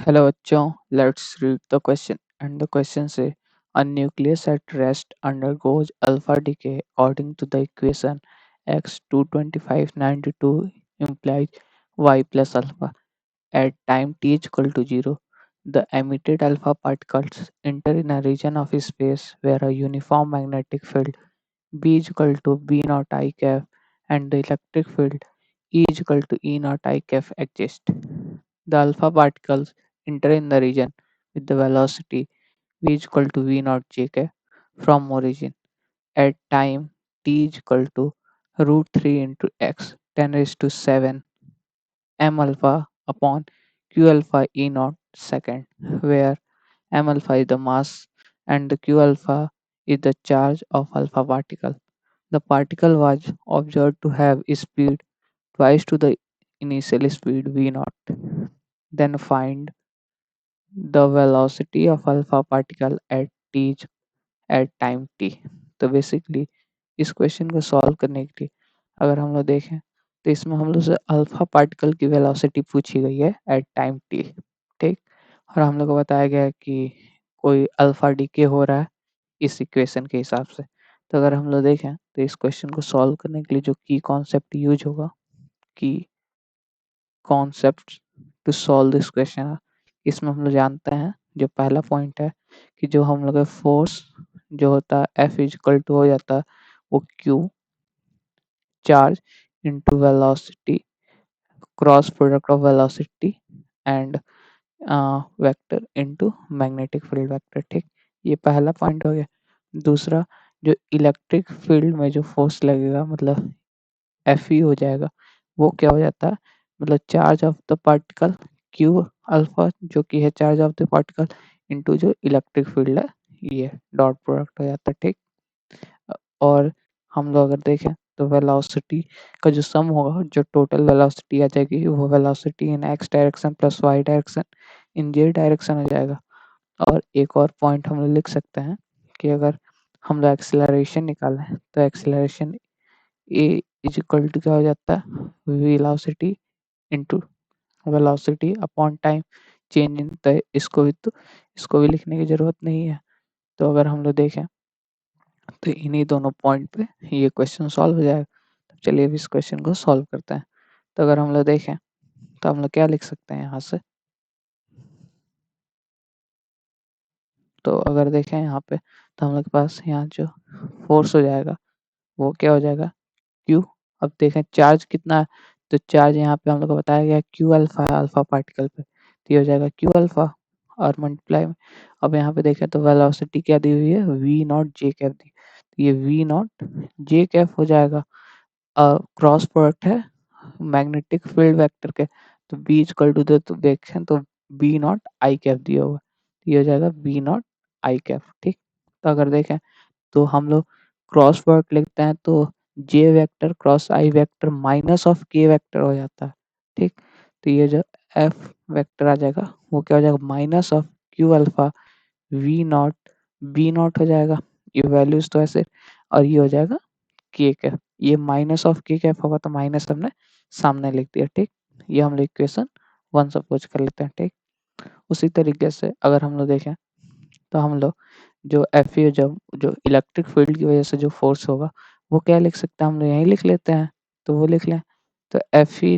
Hello बच्चों, let's read the question. And the question says a nucleus at rest undergoes alpha decay according to the equation x 22592 implies y plus alpha. At time t is equal to 0, the emitted alpha particles enter in a region of space where a uniform magnetic field B is equal to B naught I cap and the electric field E is equal to E naught I cap exists. The alpha particles enter in the region with the velocity v is equal to v naught jk from origin at time t is equal to root 3 into x 10 raised to 7 m alpha upon q alpha e naught second, where m alpha is the mass and the q alpha is the charge of alpha particle. The particle was observed to have a speed twice to the initial speed v naught. Then find the velocity of alpha particle at t at time t। तो basically इस question को solve करने के लिए अगर हम लोग देखें तो इसमें हम लोग से अल्फा पार्टिकल की वेलोसिटी पूछी गई है एट टाइम t। ठीक, और हम लोग को बताया गया है कि कोई अल्फा डीके हो रहा है इस इक्वेशन के हिसाब से। तो अगर हम लोग देखें तो इस क्वेश्चन को सॉल्व करने के लिए जो की कॉन्सेप्ट यूज होगा, की concept to solve this question, इसमें हम लोग जानते हैं जो पहला पॉइंट है कि जो हम लोग का फोर्स जो होता है एफ इजिकल टू हो जाता है वो Q charge into velocity cross product of velocity and vector into magnetic field vector. ठीक, ये पहला पॉइंट हो गया। दूसरा, जो इलेक्ट्रिक फील्ड में जो फोर्स लगेगा मतलब एफ ई हो जाएगा, वो क्या हो जाता है मतलब charge of the particle Q alpha जो कि है charge of the particle into जो इलेक्ट्रिक फील्ड है ये डॉट प्रोडक्ट हो जाता है। ठीक, और हम लोग अगर देखें तो वेलोसिटी का जो सम होगा, जो टोटल वेलोसिटी आ जाएगी वो velocity in X direction plus Y direction in J direction हो जाएगा। और एक और पॉइंट हम लोग लिख सकते हैं कि अगर हम लोग एक्सेलरेशन निकालें तो acceleration A is equal to क्या हो जाता है velocity into velocity upon time change in. तो इसको भी लिखने की जरूरत नहीं है। तो अगर हम लोग देखें तो इन्हीं दोनों पॉइंट पे ये क्वेश्चन सॉल्व हो जाएगा। तो चलिए अब इस क्वेश्चन को सॉल्व करते हैं। तो अगर हम लोग देखें तो हम लोग क्या लिख सकते हैं यहाँ से, तो अगर देखें यहाँ पे तो हम लोग के पास यहाँ जो फोर्स हो जाएगा वो क्या हो जाएगा क्यू। अब देखें चार्ज कितना है, तो चार्ज यहाँ पे हम लोग को बताया गया क्यू अल्फा है अल्फा पार्टिकल पे, तो ये हो जाएगा क्यू अल्फा और मल्टीप्लाई में। अब यहाँ पे देखें तो वेलोसिटी क्या दी हुई है वी नॉट जे कैफ दी, तो ये वी नॉट जे कैफ हो जाएगा क्रॉस प्रोडक्ट है मैग्नेटिक फील्ड वेक्टर के, तो बी इक्वल टू दे तो देखें तो बी नॉट आई कैफ दिया हुआ है, तो ये हो जाएगा बी नॉट आई कैफ। ठीक, तो अगर देखें तो हम लोग क्रॉस प्रोडक्ट लिखते हैं तो j vector cross i vector minus of k vector हो जाता है। ठीक, तो ये जो एफ वेक्टर आ जाएगा वो क्या हो जाएगा minus of Q alpha V naught B naught हो जाएगा, ये वैल्यूज तो ऐसे, और ये हो जाएगा के कैफ, ये माइनस ऑफ के कैफ होगा तो माइनस हमने सामने लिख दिया। ठीक, ये हम लोग इक्वेशन 1 सपोज कर लेते हैं। ठीक, उसी तरीके से अगर हम लोग देखें तो हम लोग जो एफ ई जब जो इलेक्ट्रिक फील्ड की वजह से जो फोर्स होगा वो क्या लिख सकते हैं हम लोग यहीं लिख लेते हैं, तो वो लिख लें। तो एफ ई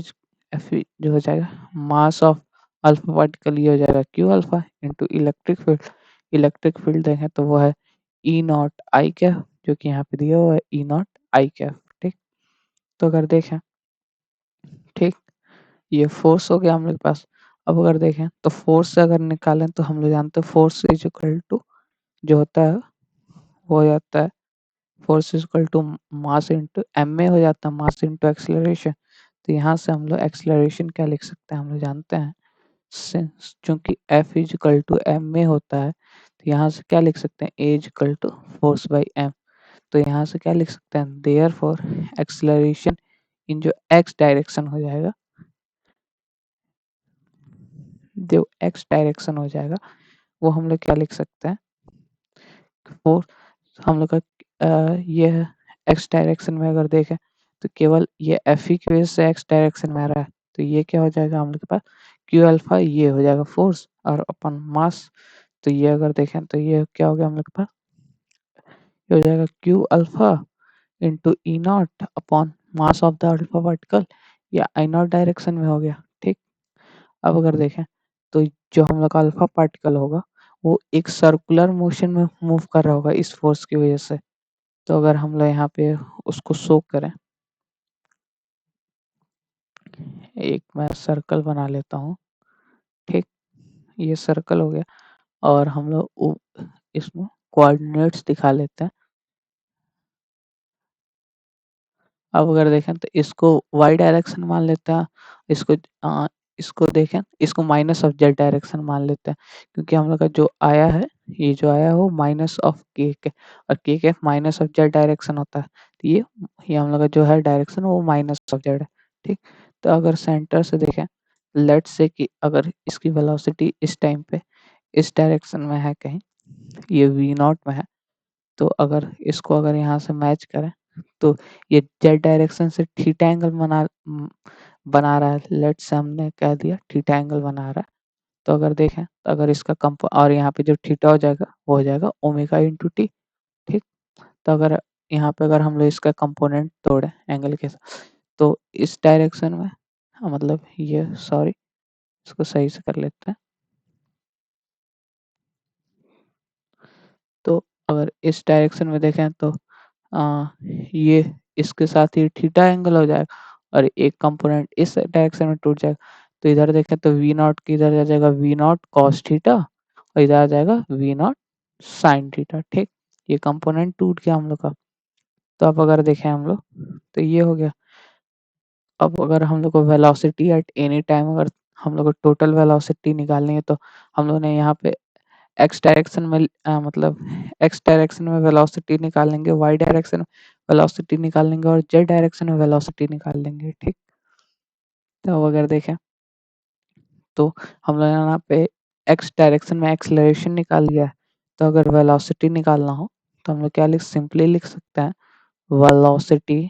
जो हो जाएगा मास ऑफ अल्फा पार्टिकल, ये हो जाएगा Q alpha into electric field देखें तो वो है ई नॉट आई कैफ, जो कि यहाँ पे दिया हुआ है ई नॉट आई कैफ। ठीक, तो अगर देखें, ठीक, ये फोर्स हो गया हम लोग के पास। अब अगर देखें तो फोर्स से अगर निकालें तो हम लोग जानते हैं फोर्स इज इक्वल टू जो होता है वो हो जाता है force is equal to mass into M A हो जाता है मास इंटू एक्सेलरेशन। तो यहाँ से हम लोग एक्सेलरेशन क्या लिख सकते हैं हम लोग जानते हैं, सिंस चूंकि F is equal to M A होता है तो यहाँ से क्या लिख सकते हैं A is equal to force by M. तो यहाँ से क्या लिख सकते हैं देयर फॉर एक्सेलरेशन इन जो एक्स डायरेक्शन हो जाएगा, जो एक्स डायरेक्शन हो जाएगा वो हम लोग क्या लिख सकते हैं फोर्स हम लोग का ये है एक्स डायरेक्शन में अगर देखें तो केवल ये एफ ई की वजह से एक्स डायरेक्शन में आ रहा है, तो ये क्या हो जाएगा हम लोग के पास क्यू अल्फा ये हो जाएगा फोर्स और अपन मास, तो ये अगर देखें तो ये क्या हो गया हम लोग के पास, ये हो जाएगा Q alpha into E not upon mass of the alpha particle, या आई नॉट डायरेक्शन में हो गया। ठीक, अब अगर देखें तो जो हम लोग का अल्फा पार्टिकल होगा वो एक सर्कुलर मोशन में मूव कर रहा होगा इस फोर्स की वजह से। तो अगर हम लोग यहाँ पे उसको शो करें, एक मैं सर्कल बना लेता हूँ। ठीक, ये सर्कल हो गया और हम लोग इसमें कोऑर्डिनेट्स दिखा लेते हैं। अब अगर देखें तो इसको वाई डायरेक्शन मान लेते हैं, इसको इसको देखें, इसको माइनस ऑफ जेड डायरेक्शन मान लेते हैं, क्योंकि हम लोग का जो आया है, ये जो आया है वो माइनस ऑफ के और के माइनस ऑफ जेड डायरेक्शन होता है, तो ये हम लोग का जो है डायरेक्शन वो माइनस ऑफ जेड है। ठीक, तो अगर सेंटर से देखें, लेट्स से कि अगर इसकी वेलोसिटी इस टाइम पे इस डायरेक्शन में है कहीं, ये वी नॉट में है, तो अगर इसको अगर यहाँ से मैच करें तो ये जेड डायरेक्शन से थीटा एंगल बना रहा है। लेट्स से हमने कह दिया थीटा एंगल बना रहा है, तो अगर देखें तो अगर इसका कंप और यहाँ पे जो थीटा हो जाएगा वो हो जाएगा ओमेगा इंटू टी। ठीक, तो अगर यहाँ पे अगर हम लोग इसका कंपोनेंट तोड़े एंगल के साथ, तो इस डायरेक्शन में मतलब ये सॉरी, इसको सही से कर लेते हैं। तो अगर इस डायरेक्शन में देखें तो ये इसके साथ ही थीटा एंगल हो जाएगा और एक कंपोनेंट इस डायरेक्शन में टूट जाएगा, तो इधर देखें तो वी नॉट की इधर आ जाएगा वी नॉट कॉस थीटा और इधर आ जाएगा वी नॉट साइन थीटा। ठीक, ये कंपोनेंट टूट गया हम लोग का। तो अब अगर देखें हम लोग तो ये हो गया। अब अगर हम लोग को वेलोसिटी एट एनी टाइम, अगर हम लोग को टोटल वेलोसिटी निकालनी है, तो हम लोग ने यहाँ पे एक्स डायरेक्शन में मतलब एक्स डायरेक्शन में वेलोसिटी निकाल लेंगे, वाई डायरेक्शन में वेलोसिटी निकाल लेंगे और जेड डायरेक्शन में वेलोसिटी निकाल लेंगे। ठीक, तो अगर देखें तो हम लोग यहाँ पे एक्स डायरेक्शन में एक्सेलरेशन निकाल लिया है, तो अगर वेलोसिटी निकालना हो तो हम लोग क्या सिंपली लिख सकते हैं, वेलोसिटी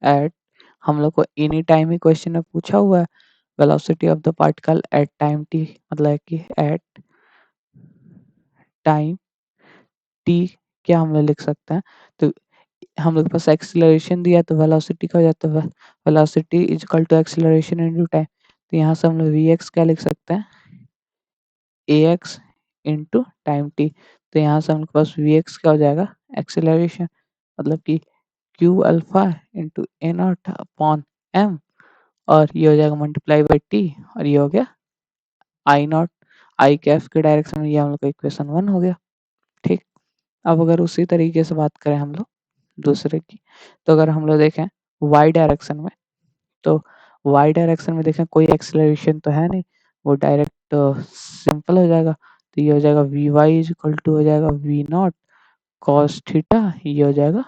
एट, हम लोग को एनी टाइम ही क्वेश्चन में पूछा हुआ है, velocity of the particle at time T, मतलब कि एट टाइम टी क्या हम लोग लिख सकते हैं। तो हम लोग के पास एक्सीलरेशन दिया तो वेलोसिटी का हो जाता है, velocity is equal to acceleration into time, तो यहाँ से हम लोग वी एक्स क्या लिख सकते हैं, ए एक्स इंटू टाइम टी, तो यहाँ से हम लोग के पास वी एक्स क्या हो जाएगा, एक्सीलरेशन, मतलब कि Q alpha into A naught upon M, और ये हो जाएगा मल्टीप्लाई बाई टी, और ये हो गया आई नॉट, आई कैफ के डायरेक्शन में, ये हम लोग का इक्वेशन 1 हो गया। ठीक, अब अगर उसी तरीके से बात करें हम लोग दूसरे की, तो अगर हम लोग देखें वाई डायरेक्शन में, तो वाई डायरेक्शन में देखें कोई एक्सेलरेशन तो है नहीं, वो डायरेक्ट सिंपल हो जाएगा, तो ये हो जाएगा V Y is equal to हो जाएगा वी नॉट कॉस थीटा, ये हो जाएगा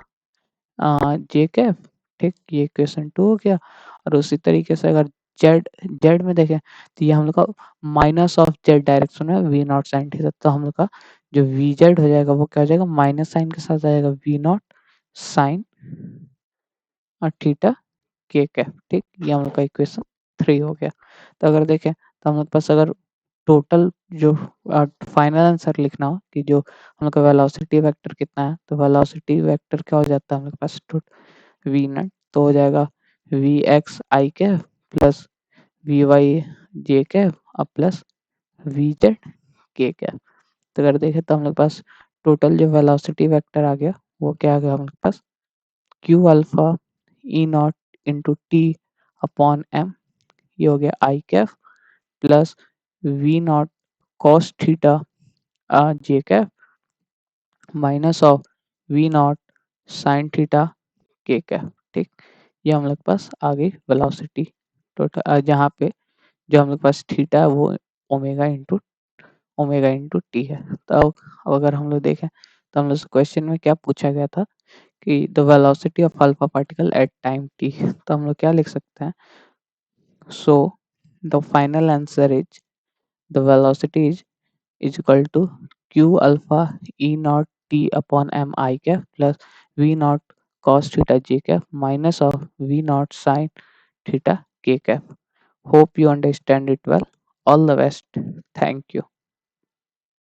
जे कैप। ठीक, ये इक्वेशन 2 हो गया। और उसी तरीके से अगर जेड जेड में देखें तो ये हम लोग का माइनस ऑफ जेड डायरेक्शन है वी नॉट साइन थीटा, तो हम लोग का जो वी जेड हो जाएगा वो क्या हो जाएगा, माइनस साइन के साथ आ जाएगा वी नॉट साइन और थीटा के कैप। ठीक, ये हम लोग का इक्वेशन 3 हो गया। तो अगर देखें तो हम लोग के पास अगर टोटल जो फाइनल आंसर लिखना हो कि जो हम लोग का वेलोसिटी वेक्टर कितना है, तो वेलोसिटी वेक्टर क्या हो जाता है हम लोग के पास वी नॉट, तो हो जाएगा V X I cap plus V Y J cap और plus V Z K cap. तो अगर देखें तो हम लोग के पास टोटल जो वेलोसिटी वेक्टर आ गया वो क्या आ गया हम लोग के पास, Q alpha E naught into T upon M, ये हो गया I cap plus V naught cos theta J cap minus of V naught sine theta K cap. ठीक, ये हम लोग के पास आ गई वेलोसिटी टोटल, जहाँ पे जो हम लोग के पास थीटा है वो ओमेगा इंटू टी है। तो अब अगर हम लोग देखें तो हम लोग से क्वेश्चन में क्या पूछा गया था कि the velocity of alpha particle at time T, तो हम लोग क्या लिख सकते हैं, so the final answer is the velocity is equal to q alpha e naught t upon m I cap plus v naught cos theta j cap minus of v naught sin theta k cap. Hope you understand it well. All the best. Thank you.